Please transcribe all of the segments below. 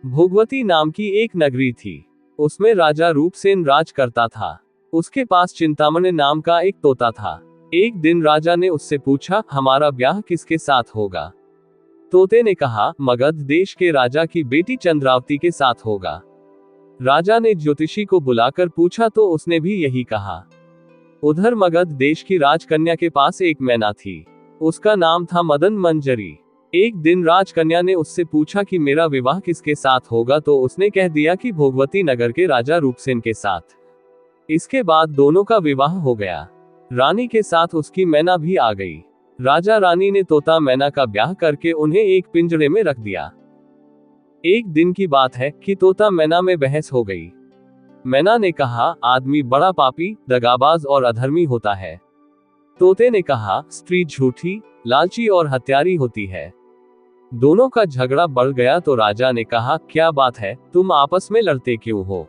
भोगवती नाम की एक नगरी थी। उसमें राजा रूपसेन राज करता था। उसके पास चिंतामणि नाम का एक तोता था। एक दिन राजा ने उससे पूछा, हमारा ब्याह किसके साथ होगा? तोते ने कहा, मगध देश के राजा की बेटी चंद्रावती के साथ होगा। राजा ने ज्योतिषी को बुलाकर पूछा तो उसने भी यही कहा। उधर मगध देश की राजकन्या के पास एक मैना थी। उसका नाम था मदन मंजरी। एक दिन राजकन्या ने उससे पूछा कि मेरा विवाह किसके साथ होगा, तो उसने कह दिया कि भोगवती नगर के राजा रूपसेन के साथ। इसके बाद दोनों का विवाह हो गया। रानी के साथ उसकी मैना भी आ गई। राजा रानी ने तोता मैना का ब्याह करके उन्हें एक पिंजरे में रख दिया। एक दिन की बात है कि तोता मैना में बहस हो गई। मैना ने कहा, आदमी बड़ा पापी, दगाबाज और अधर्मी होता है। तोते ने कहा, स्त्री झूठी, लालची और हत्यारी होती है। दोनों का झगड़ा बढ़ गया तो राजा ने कहा, क्या बात है, तुम आपस में लड़ते क्यों हो?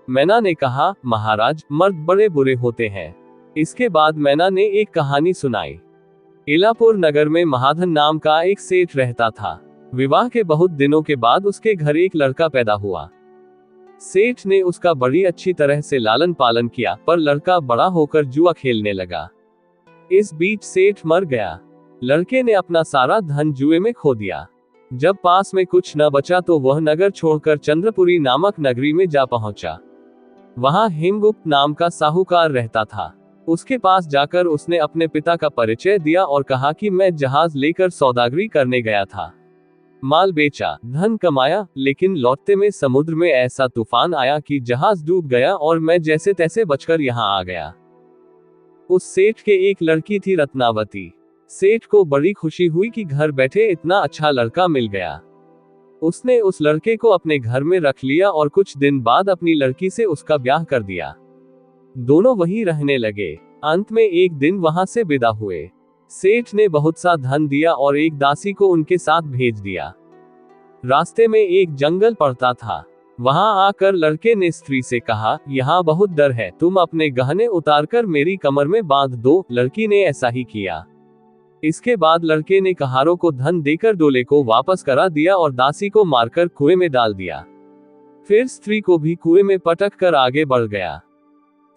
मैना ने कहा, महाराज, मर्द बड़े बुरे होते हैं। इसके बाद मैना ने एक कहानी सुनाई। इलापुर नगर में महाधन नाम का एक सेठ रहता था। विवाह के बहुत दिनों के बाद उसके घर एक लड़का पैदा हुआ। सेठ ने उसका बड़ी अच्छी तरह से लालन पालन किया, पर लड़का बड़ा होकर जुआ खेलने लगा। इस बीच सेठ मर गया। लड़के ने अपना सारा धन जुए में खो दिया। जब पास में कुछ न बचा तो वह नगर छोड़कर चंद्रपुरी नामक नगरी में जा पहुंचा। वहां हेमगुप्त नाम का साहूकार रहता था। उसके पास जाकर उसने अपने पिता का परिचय दिया और कहा कि मैं जहाज लेकर सौदागरी करने गया था। माल बेचा, धन कमाया, लेकिन लौटते में समुद्र में ऐसा तूफान आया कि जहाज डूब गया और मैं जैसे तैसे बचकर यहाँ आ गया। उस सेठ के एक लड़की थी रत्नावती। सेठ को बड़ी खुशी हुई कि घर बैठे इतना अच्छा लड़का मिल गया। उसने उस लड़के को अपने घर में रख लिया और कुछ दिन बाद अपनी लड़की से उसका ब्याह कर दिया। दोनों वहीं रहने लगे। अंत में एक दिन वहां से विदा हुए। सेठ ने बहुत सा धन दिया और एक दासी को उनके साथ भेज दिया। रास्ते में एक जंगल पड़ता था। वहां आकर लड़के ने स्त्री से कहा, यहाँ बहुत डर है, तुम अपने गहने उतारकर मेरी कमर में बांध दो। लड़की ने ऐसा ही किया। इसके बाद लड़के ने कहारों को धन देकर डोले को वापस करा दिया और दासी को मारकर कुएं में डाल दिया। फिर स्त्री को भी कुएं में पटक कर आगे बढ़ गया।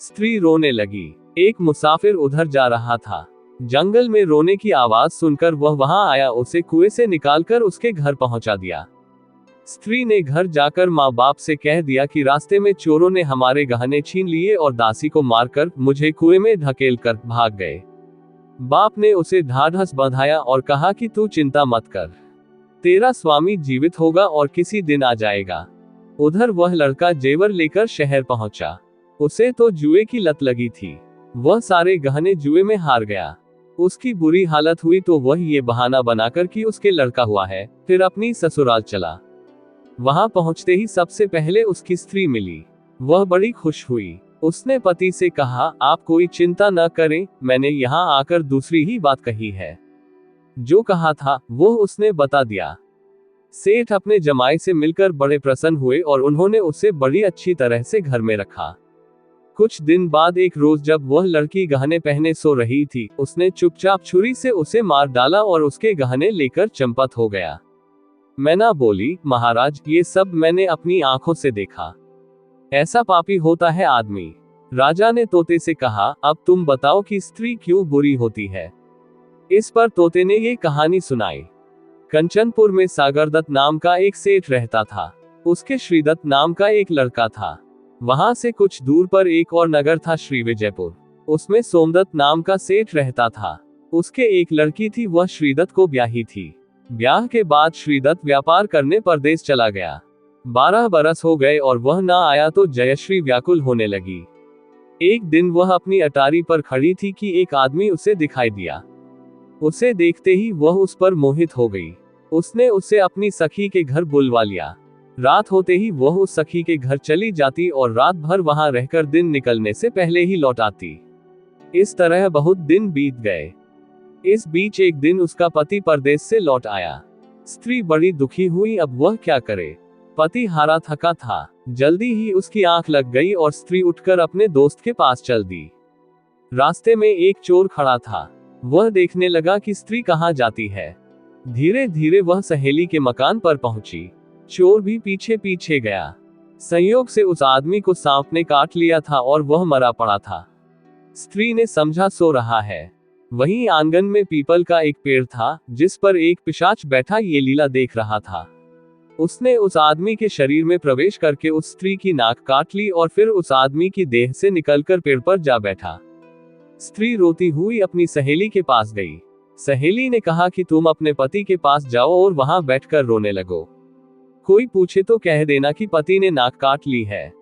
स्त्री रोने लगी। एक मुसाफिर उधर जा रहा था। जंगल में रोने की आवाज सुनकर वह वहां आया, उसे कुएं से निकालकर उसके घर पहुंचा दिया। स्त्री ने घर जाकर माँ बाप से कह दिया कि रास्ते में चोरों ने हमारे गहने छीन लिए और दासी को मारकर मुझे कुएं में धकेल कर भाग गए। बाप ने उसे ढाढ़स बंधाया और कहा कि तू चिंता मत कर, तेरा स्वामी जीवित होगा और किसी दिन आ जाएगा। उधर वह लड़का जेवर लेकर शहर पहुंचा। उसे तो जुए की लत लगी थी। वह सारे गहने जुए में हार गया। उसकी बुरी हालत हुई तो वह ये बहाना बनाकर कि उसके लड़का हुआ है, फिर अपनी ससुराल चला। वहां पहुंचते ही सबसे पहले उसकी स्त्री मिली। वह बड़ी खुश हुई। उसने पति से कहा, आप कोई चिंता न करें, मैंने यहाँ आकर दूसरी ही बात कही है। जो कहा था वो उसने बता दिया। सेठ अपने जमाई से मिलकर बड़े प्रसन्न हुए और उन्होंने उसे बड़ी अच्छी तरह से घर में रखा। कुछ दिन बाद एक रोज जब वह लड़की गहने पहने सो रही थी, उसने चुपचाप छुरी से उसे मार डाला और उसके गहने लेकर चंपत हो गया। मैना बोली, महाराज, ये सब मैंने अपनी आंखों से देखा। ऐसा पापी होता है आदमी। राजा ने तोते से कहा, अब तुम बताओ कि स्त्री क्यों बुरी होती है। इस पर तोते ने ये कहानी सुनाई। कंचनपुर में सागरदत्त नाम का एक सेठ रहता था। उसके श्रीदत्त नाम का एक लड़का था। वहां से कुछ दूर पर एक और नगर था, श्री विजयपुर। उसमें सोमदत्त नाम का सेठ रहता था। उसके एक लड़की थी, वह श्रीदत्त को ब्याही थी। ब्याह के बाद श्रीदत्त व्यापार करने परदेश चला गया। 12 बरस हो गए और वह ना आया तो जयश्री व्याकुल होने लगी। एक दिन वह अपनी अटारी पर खड़ी थी कि एक आदमी उसे दिखाई दिया। उसे देखते ही वह उस पर मोहित हो गई। उसने उसे अपनी सखी के घर बुलवा लिया। रात होते ही वह उस सखी के घर चली जाती और रात भर वहां रहकर दिन निकलने से पहले ही लौट आती। इस तरह बहुत दिन बीत गए। इस बीच एक दिन उसका पति परदेश से लौट आया। स्त्री बड़ी दुखी हुई, अब वह क्या करे। पति हारा थका था। जल्दी ही उसकी आंख लग गई और स्त्री उठकर अपने दोस्त के पास चल दी। रास्ते में एक चोर खड़ा था। वह देखने लगा कि स्त्री कहाँ जाती है। धीरे धीरे वह सहेली के मकान पर पहुंची। चोर भी पीछे पीछे गया। संयोग से उस आदमी को सांप ने काट लिया था और वह मरा पड़ा था। स्त्री ने समझा सो रहा है। वहीं आंगन में पीपल का एक पेड़ था जिस पर एक पिशाच बैठा ये लीला देख रहा था। उसने उस आदमी के शरीर में प्रवेश करके उस स्त्री की नाक काट ली और फिर उस आदमी की देह से निकलकर पेड़ पर जा बैठा। स्त्री रोती हुई अपनी सहेली के पास गई। सहेली ने कहा कि तुम अपने पति के पास जाओ और वहां बैठकर रोने लगो। कोई पूछे तो कह देना कि पति ने नाक काट ली है।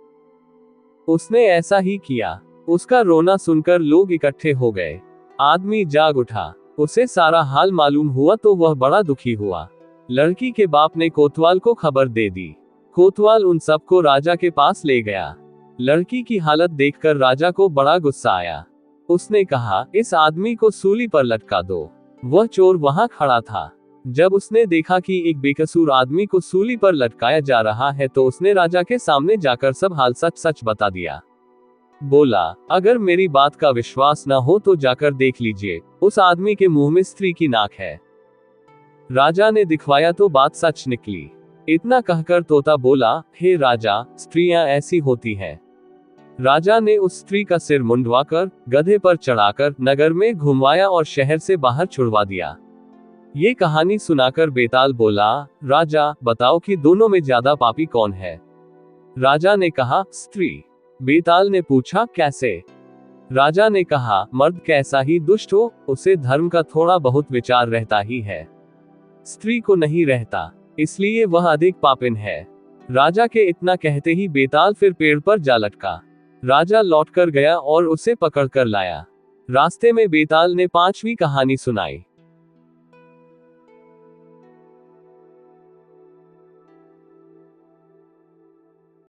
उसने ऐसा ही किया। उसका रोना सुनकर लोग इकट्ठे हो गए। आदमी जाग उठा। उसे सारा हाल मालूम हुआ तो वह बड़ा दुखी हुआ। लड़की के बाप ने कोतवाल को खबर दे दी। कोतवाल उन सबको राजा के पास ले गया। लड़की की हालत देखकर राजा को बड़ा गुस्सा आया। उसने कहा, इस आदमी को सूली पर लटका दो। वह चोर वहां खड़ा था। जब उसने देखा कि एक बेकसूर आदमी को सूली पर लटकाया जा रहा है तो उसने राजा के सामने जाकर सब हाल सच सच बता दिया। बोला, अगर मेरी बात का विश्वास न हो तो जाकर देख लीजिए, उस आदमी के मुंह में स्त्री की नाक है। राजा ने दिखवाया तो बात सच निकली। इतना कहकर तोता बोला, हे राजा, स्त्रियां ऐसी होती हैं। राजा ने उस स्त्री का सिर मुंडवाकर गधे पर चढ़ाकर नगर में घुमवाया और शहर से बाहर छुड़वा दिया। ये कहानी सुनाकर बेताल बोला, राजा बताओ कि दोनों में ज्यादा पापी कौन है। राजा ने कहा, स्त्री। बेताल ने पूछा, कैसे। राजा ने कहा, मर्द कैसा ही दुष्ट हो, उसे धर्म का थोड़ा बहुत विचार रहता ही है। स्त्री को नहीं रहता, इसलिए वह अधिक पापिन है। राजा के इतना कहते ही बेताल फिर पेड़ पर जा लटका। राजा लौटकर गया और उसे पकड़कर लाया। रास्ते में बेताल ने 5वीं कहानी सुनाई।